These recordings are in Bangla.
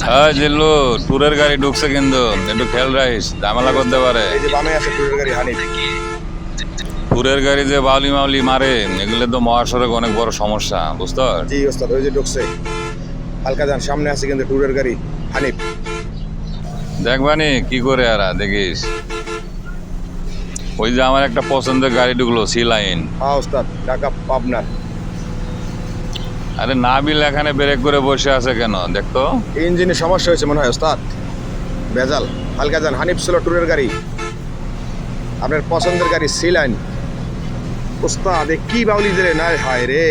হ্যাঁ জিল্লু, ট্যুরের গাড়ি ঢুকছে কিন্তু একটু খেয়াল রাখিস, ঝামেলা করতে পারে। এই যে বামে আছে ট্যুরের গাড়ি হানিফ। ট্যুরের গাড়ি যে বাউলি মাউলি মারে, এগুলো তো মহাসড়ক অনেক বড় সমস্যা, বুঝতো? জি ওস্তাদ, ওই যে ঢুকছে হালকা যান, সামনে আছে কিন্তু ট্যুরের গাড়ি হানিফ। দেখবানি কি করে আর দেখিস। ওই যে আমার একটা পছন্দের গাড়ি ঢুকলো, সি লাইন। হ্যাঁ ওস্তাদ, ঢাকা পাবনার। আরে নাবিল এখানে ব্রেক করে বসে আছে কেন দেখতো? ইঞ্জিনে সমস্যা হয়েছে মনে হয় ওস্তাদ, বেজাল। হালকা যান, হানিফ ছিল ট্যুরের গাড়ি, আপনার পছন্দের গাড়ি সি লাইন। ওস্তাদ এ কি বাউলি দিলেন, আয় হায় রে।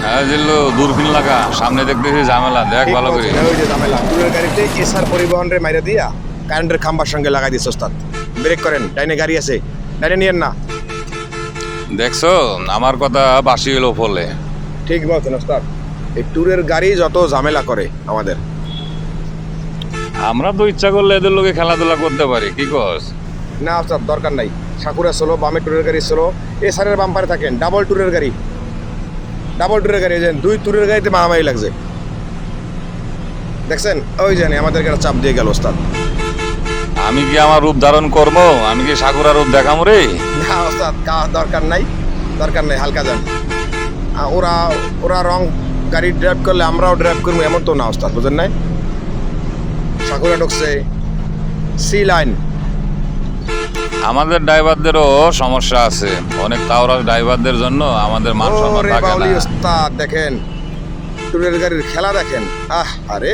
হ্যাঁ জিল্লু, দূরবীন লাগা, সামনে দেখতেছি ঝামেলা, দেখ ঠিক ভালো করে। বলছেন, ওই যে ঝামেলা ট্যুরের গাড়িতে এসআর পরিবহন রে মাইরা দিয়া কারেন্টের খাম্বার সঙ্গে লাগাই দিচ্ছে ওস্তাদ। ব্রেক করেন, ডাইনে গাড়ি আছে, ডাইনে নিয়েন না। দেখছো আমার কথা বাসি এলো ফলে। ঠিক বলছেন ওস্তাদ, এই ট্যুরের গাড়ি যত ঝামেলা করে আমাদের। আমরা তো ইচ্ছা করলে এদের লোকে খেলাধুলা করতে পারি, কি কস? না ওস্তাদ, দরকার নাই। সাকুরা ষোলো, বামে ট্যুরের গাড়ি ষোলো, এসআরের বাম্পারে থাকেন ডাবল ট্যুরের গাড়ি। ডাবল ট্যুরের গাড়ি, যে দুই ট্যুরের গাড়িতে মারামারি লাগছে, দেখছেন? ওই জানি আমাদেরকে একটা চাপ দিয়ে গেল ওস্তাদ। আমি কি আমার রূপ ধারণ করবো? আমি কি সাকুরা রূপ দেখাম রে? না ওস্তাদ, দরকার নাই, দরকার নাই, হালকা যান। ওরা ওরা রং গাড়ি ড্রাইভ করলে আমরাও ড্রাইভ করবো এমন তো না ওস্তাদ, বুঝেন নাই? সাকুরা ঢুকছে সি লাইন। আমাদের ড্রাইভারদেরও সমস্যা আছে, অনেক তাওরা ড্রাইভারদের জন্য আমাদের মান সম্মান ওরে থাকে বাউলি না। ওস্তাদ, দেখেন ট্যুরের গাড়ির খেলা দেখেন। আরে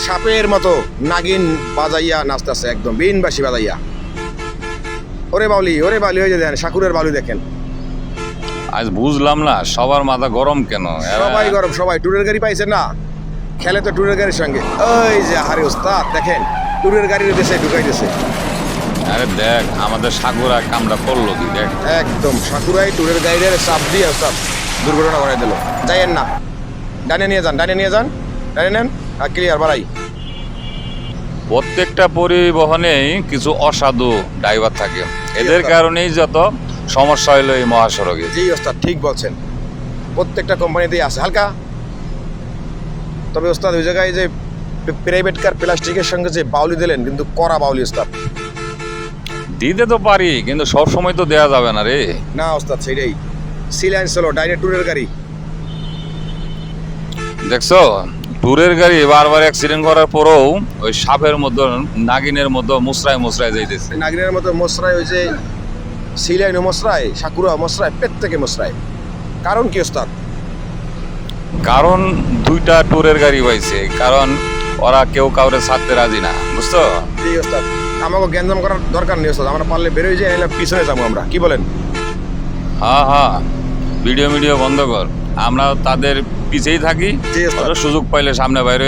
সাপের মতো নাগিন বাজাইয়া নাচতেছে, একদম বিনবাসী বাজাইয়া। ওরে বাউলি, ওরে বাউলি, হয়ে দেখেন সাকুরের বাউলি দেখেন। আজ বুঝলাম না সবার মাথা গরম কেন। সবাই গরম, সবাই ট্যুরের গাড়ি পাইছে না, খেলে তো ট্যুরের গাড়ির সঙ্গে। ওই যে হারি ওস্তাদ, দেখেন ট্যুরের গাড়ির দেশে ঢুকাই দিছে। আরে দেখ আমাদের সাকুরা কামটা করলো কি দেখ। একদম সাকুরাই ট্যুরের গাড়ির চাপ দিয়ে ওস্তাদ দুর্ঘটনা করাই দিল। যাইয়েন না, ডানে নিয়ে যান, ডানে নিয়ে যান, ডানে নেন, আর ক্লিয়ার বাড়াই। প্রত্যেকটা পরিবহনেই কিছু অসাধু ড্রাইভার থাকে, এদের কারণেই যত সমস্যা হইলো এই মহাসড়কে। জি ওস্তাদ, ঠিক বলছেন, প্রত্যেকটা কোম্পানিতেই আছে হালকা। তবে ওস্তাদ ওই জায়গায় যে প্রাইভেট কার প্লাস্টিকের সঙ্গে যে বাউলি দিলেন, কিন্তু কড়া বাউলি ওস্তাদ। দিতে তো পারি কিন্তু সব সময় তো দেয়া যাবে না রে। না ওস্তাদ, সেটাই। সি লাইন ছিল ডাইরেক্ট ট্যুরের গাড়ি। দেখছো ট্যুরের গাড়ি বারবার অ্যাক্সিডেন্ট করার পরেও ওই সাপের মতো নাগিনের মতো মুসরায় মুসরায় যাইতেছে। নাগরিনের মতো মশরায়, ওই যে সি লাইনও মশরায়, সাকুরা মশরায়, প্রত্যেকে মশরায়। কারণ কি ওস্তাদ? কারণ দুইটা ট্যুরের গাড়ি পাইছে, কারণ ওরা কেউ কাউরে ছাড়তে রাজি না, বুঝছো? জি ওস্তাদ, আমাকে গ্যাঞ্জাম করার দরকার নেই ওস্তাদ, আমরা পারলে বেরোয় যাই, এলে পিছনে যাবো আমরা, কি বলেন? হ্যাঁ হ্যাঁ, ভিডিও বন্ধ কর, আমরা তাদের পিছেই থাকি, জি ওস্তাদ। ওরা সুযোগ পাইলে সামনে বাইরে